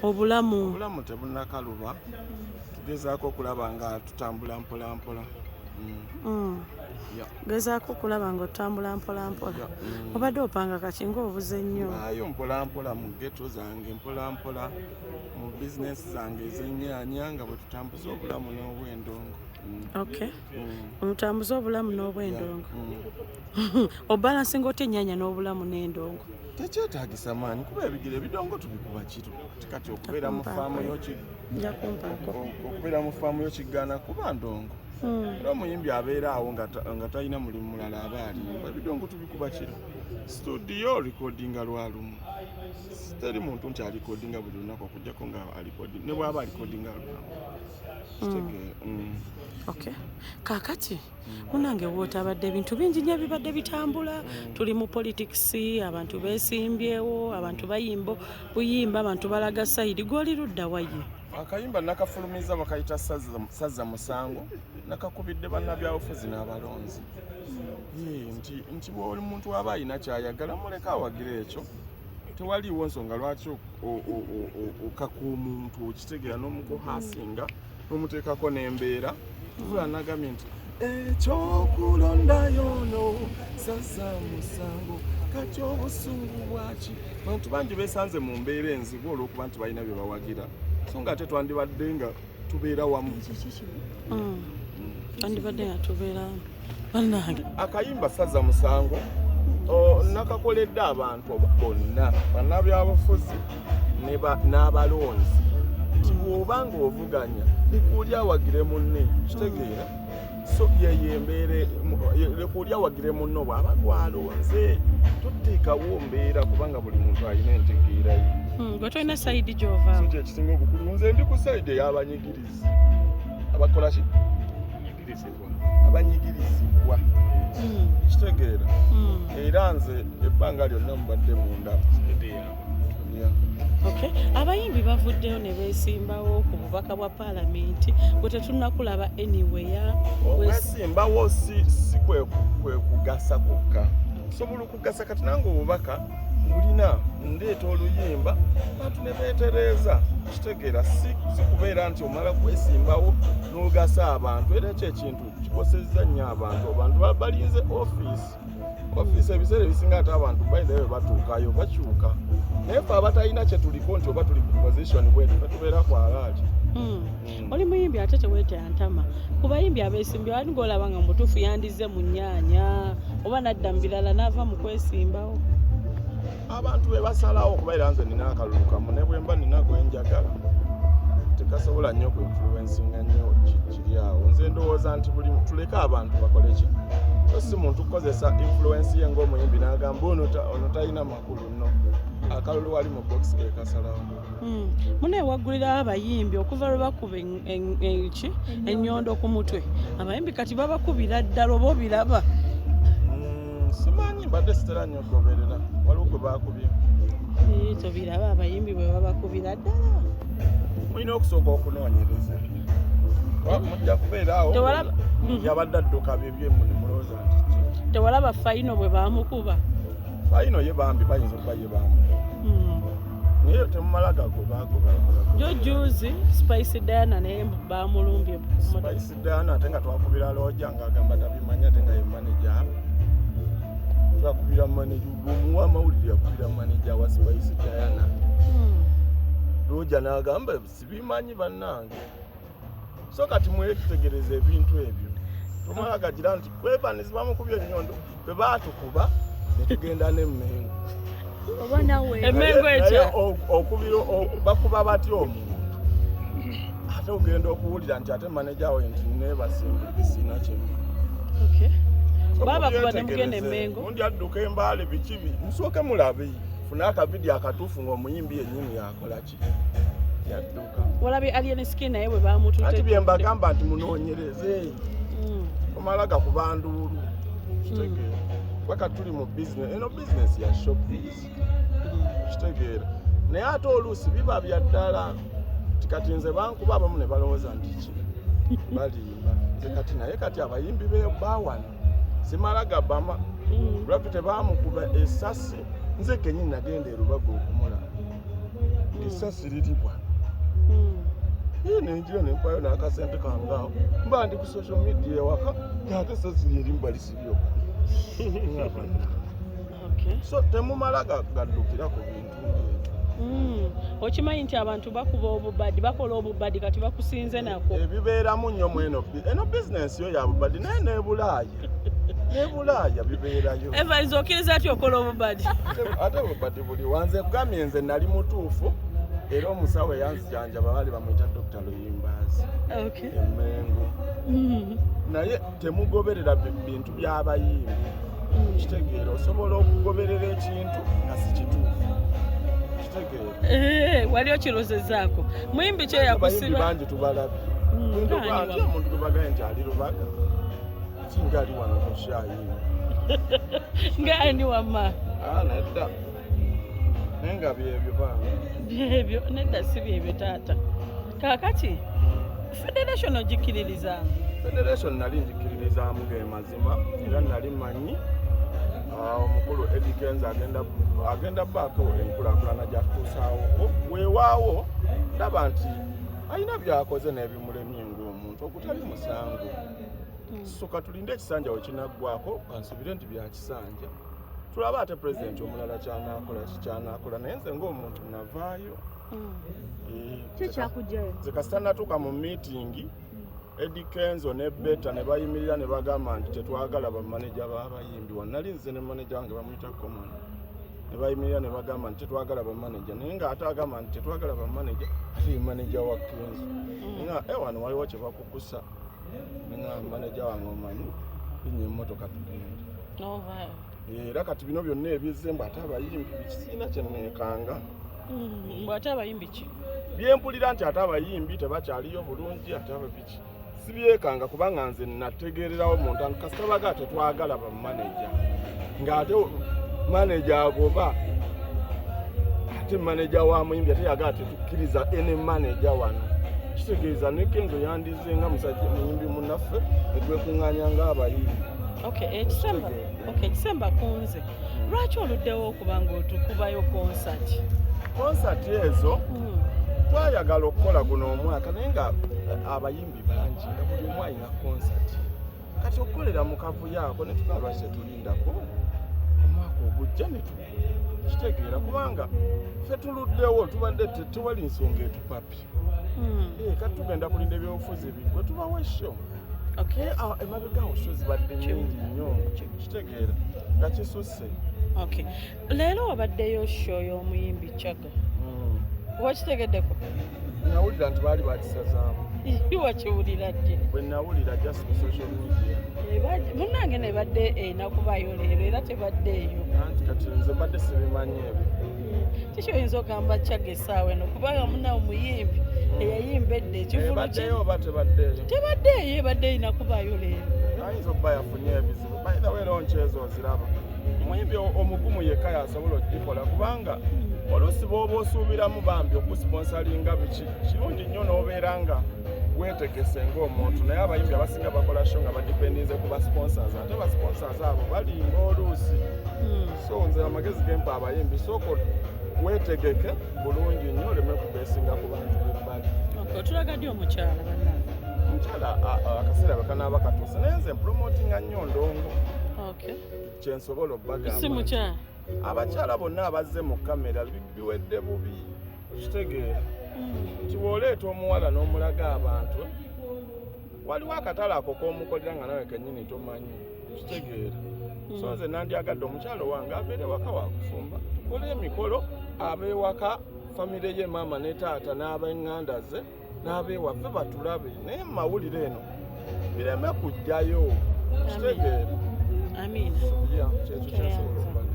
obulamu tebunnakaluba tugezaako okulaba nga tutambula mpola mpola. Gezaako okulaba nga otambula mpola mpola. Obadde opanga kati ng'obuze nnyo. Mbaayo mpola mpola mu ghetto zange, mpola mpola mu bizinesi zange ez'ennyaanya nga bwe tutambuza obulamu n'obw'endongo. Omutambuza obulamu n'obw'endongo. Obalansinga otya ennyaanya n'obulamu n'endongo? Tekyetaagisa maanyi kuba ebigere ebidongo tubikuba kiro. Kati okubeera mu faamu yo kigaana kuba ndongo. Era omuyimbi abeera awo nga talina mulimu mulala aba alimba. Ebidongo tubikuba kiro. Studio alikodinga lwalumu. Teri muntu nti alikodinga buli lunaku okujjako nga alikodinga. Ne bw'aba alikodinga lwalumu. Kaakati munange wootabadde ebintu bingi nnyo ebibadde bitambula. Tuli mu politics, abantu beesimbyewo, abantu bayimba buyimba, abantu balaga sayidi. Gw'oli ludda waye? Akayimba nakafulumiza bakayita Sazza Musango, nakakubidde bannabyabufuzi n'abalonzi. Nti bw'oli muntu aba alina ky'ayagala muleka awagire ekyo. Tewaliiwo nsonga lwaki okakuuma omuntu okitegeera n'omuguhasinga n'omuteekako n'embeera. Tuvula nagambye nti ekyokulondayo no Sazza Musango kati obusungu bwaki. Bantu bangi beesanze mu mbeera enzibu olw'okuba nti balina bye bawagira. So nga ate twandibadde nga tubeera wamu. Twandibadde nga tubeera bannange. Akayimba Sazza Musango nakakoledde abantu bonna, bannabyabufuzi n'abalonzi. Bw'oba ng'ovuganya likuuli awagire munne, kitegeera. So yeyembeere likuuli awagire munno bw'aba gwalonze. Toteekawo mbeera kubanga buli muntu alina entegeera ye. Gwe tolina sayidi gy'ovaamu. Si ekisinga obukulu, nze ndi ku sayidi ey'abanyigirizi. Abakola ki? Abanyigirizibwa. Kitegeera. Era nze ebbanga lyonna mubadde munda. Abayimbi bavuddeyo ne beesimbawo ku bubaka bwa paalamenti bwe tetunnakulaba anywhere. Weesimbawo si kwe kugasa kwokka. Osobola okugasa kati nange obubaka bulina ndeeta oluyimba bantu ne beetereeza. Kitegeera si kubeera nti omala kwesimbawo n'ogasa abantu. Era ekyo ekintu kikosezza nnyo abantu balinze ofiisi ebiseera ebisinga ate abantu bayidayo bwe batuukayo bakyuka. Naye ffe abatalina kye tuliko nti oba tuli ku position bwetu tubeera ku alaati. Oli muyimbi ate teweeteya ntama. Ku bayimbi abeesimbyewo ani ng'olaba nga mutuufu yandize mu nnyaanya oba nadda mu birala n'ava mu kwesimbawo? Abantu be basalawo okubeera nze nina akalulu kamu ne bwe mba nina gwe njagala tekasobola nnyo ku influencinga nnyo kiri awo. Nze ndowooza nti buli tuleke abantu bakole ki. So si muntu kukozesa influence ye ng'omuyimbi n'agamba ono talina makulu nno. Akalulu wali mu box ke kasalawo. Mune waggulirawo abayimbi okuva lwe bakuba ennyondo ku mutwe. Abayimbi kati babakubira ddala oba obiraba? Simanyi mbadde sitera nnyo okugoberera. Waliwo gwe baakubye. Tobiraba abayimbi bwe babakubira ddala? Mulina okusooka okunoonyereza. Mujja kubeeraawo yabadde adduka byebye mulowooza nti. Tewalaba fayino bwe baamukuba? Fayino ye bambi bayinza okuba ye bamukuba. Naye temumala gagoba. Juzi Spice Diana naye baamulumbye. Spice Diana ate nga twakubira looja ng'agamba tabimanya ate nga ye manager. Twakubira manager omuwa amawulire yakubira manager wa Spice Diana. Looja n'agamba sibimanyi bannange. So kati mwetegereze ebintu ebyo. Tomala gagira nti kwebaniza bamukubye ennyondo bwe baatukuba ne tugenda n'emmengo. Oba nawe emmengo ekyo okubiro bakuba batyo omuntu. Ate ogenda okuwulira nti ate manager we nti neebasimbula sina kimu. Baba kuba ne mugenda emmengo. Undi adduka embaale bikibi. Musooke mulabe. Funa akavidiyo akatuufu ng'omuyimbi yennyini yakola ki. Yadduka. Walabe Alien Skin naye bwe baamututte. Ati bye mbagamba nti munoonyereze. Omala gakuba nduulu. Kitegeera. Waka tuli mu business. Eno business ya showbiz. Kitegeera. Naye ate oluusi biba bya ddala. Kati nze bankuba abamu ne balowooza nti ki. Balimba. Nze kati naye kati abayimbi baawana. Simala gabama. Lwaki tebaamukuba essasi. Nze kennyini nagenda e Rubaga okumulaba. essasi liribwa nenjira nempayo n'akasente kangawo mba ndi ku social media ewaka ate essasi lyerimba lisibyo so temumala gaddukira ku bintu okimanyi nti abantu bakuba obubadi bakola obubadi kati bakusinze nako ebibeeramu nnyo mu eno bizinesi yo ya bubadi naye nebulaaya bibeerayo Evans okkiriza ati okola obubadi ate obubadi buli wanze kugambye nze nali mutuufu era omusawo yanzijanjaba baali bamuyita Dr. Luyimbazi Emmengo naye temugoberera bintu by'abayimbi kitegeera osobola okugoberera ekintu nga si kituufu wali okirozezaako muyimbi kyeyakusiba bangi tubalabye nti omuntu gwebagaye nti ali Lubaga kinga ali wano ku Shayini ngaani wamma nedda naye nga byebyo banga byebyo nedda si byebyo taata kaakati federation ogikiririzaamu federation nali njikiririzaamu ng'emazima era nali manyi omukulu Eddie Kenzo agenda baako enkulaakulana gyatutuusaawoko weewaawo ndaba nti alina byakoze n'ebimulemye ng'omuntu okutali musango soka tulinde ekisanja we kinaggwako kansubire nti byakisanja tulaba ate pulezidenti omulala kyanaakola naye nze ng'omuntu navaayo nze kasita natuuka mu miitingi Eddie Kenzo ne Betta ne bayimirira ne bagamba nti tetwagala bamaneja b'abayimbi wannali nze ne maneja wange bamuyita Common ne bayimirira ne bagamba nti tetwagala bamaneja naye nga ate agamba nti tetwagala bamaneja ate maneja wa Kenzo nga wano waliwo kye bakukusa nga maneja wange omanyi linnya emmotoka tugenda era kati bino byonna ebizze mbu ate abayimbi bikisiina kye neekanga ate abayimbi ki byempulira nti ate abayimbi tebakyaliyo bulungi ate ababiki sibyekanga kubanga nze nategeererawo mu ntano kasita baga tetwagala bamaneja ng'ate maneja agoba ate maneja wa muyimbi ate yagala tetukkiriza ene maneja wano kitegeeza ne Kenzo yandize nga musajja muyimbi munnaffe netwekuŋŋaanya ng'abayimbi ekisemba kunze lwaki oluddewo okuba ng'otukubayo konsati ezo twayagala okukola guno omwaka naye nga abayimbi bangi nga buli omu alina konsati kati okukolera mu kavuyaako ne tukaba setulindako omwaka ogujja ne kitegeera kubanga ffe tuluddewo tubadde tewali nsonga etupapi kati tugenda kulinda ebyobufuzi biggwe tubawo esho emabegawo sho zibadde nyingi nnyo kitegeera nga kisusse leero wabaddeyo sho y'omuyimbi Chagga wakitegeddeko nawulira nti baali bakisazaamu wakiwulira ddi bwe nawulira just ku social media munnange nebadde enakubayo leero era tebaddeeyo anti kati nze badde sibimanyi ebyo kiki oyinza okugamba Chagga essaawa eno kubanga munnawe muyimbi eyayimba edda ekivulubaddeyo oba tebaddeeyo ebadde einakubayo leero ayinza okuba yafunye ebizibu bayinaweero nkyezo oziraba omuyimbi omugumu yekka yasobola okugikola kubanga oluusi bw'oba osuubiramu bambi okusponsalinga biki kirungi nnyo n'obeera nga weetegese ng'omuntu naye abayimbi abasinga bakola sho nga badipendinze ku basponsors ate basponsors abo balimba oluusi so nze amagezi gempa abayimbi sooka weetegeke bulungi nnyo oleme kubeesinga ku bantu bebbali otulagadde omukyala bannange omukyala akaseera bwe kanaaba katuuse naye nze mpromotinga nnyo ndongo kyensobola obbagamba si mukyala abakyala bonna abazze mu kamera biwedde bubi kitegeera nti bw'oleeta omuwala n'omulaga abantu waliwo akatale ako k'omukolera nga nawe kennyini tomanyi kitegeera so nze nandyagadde omukyalo wange abeere waka wakufumba tukole emikolo abeewaka famire ye maama ne taata n'ab'eŋŋanda ze n'abeewaffe batulabe naye mu mawulire eno bireme kujjayo kitegeera amiina kyekyo kyensobola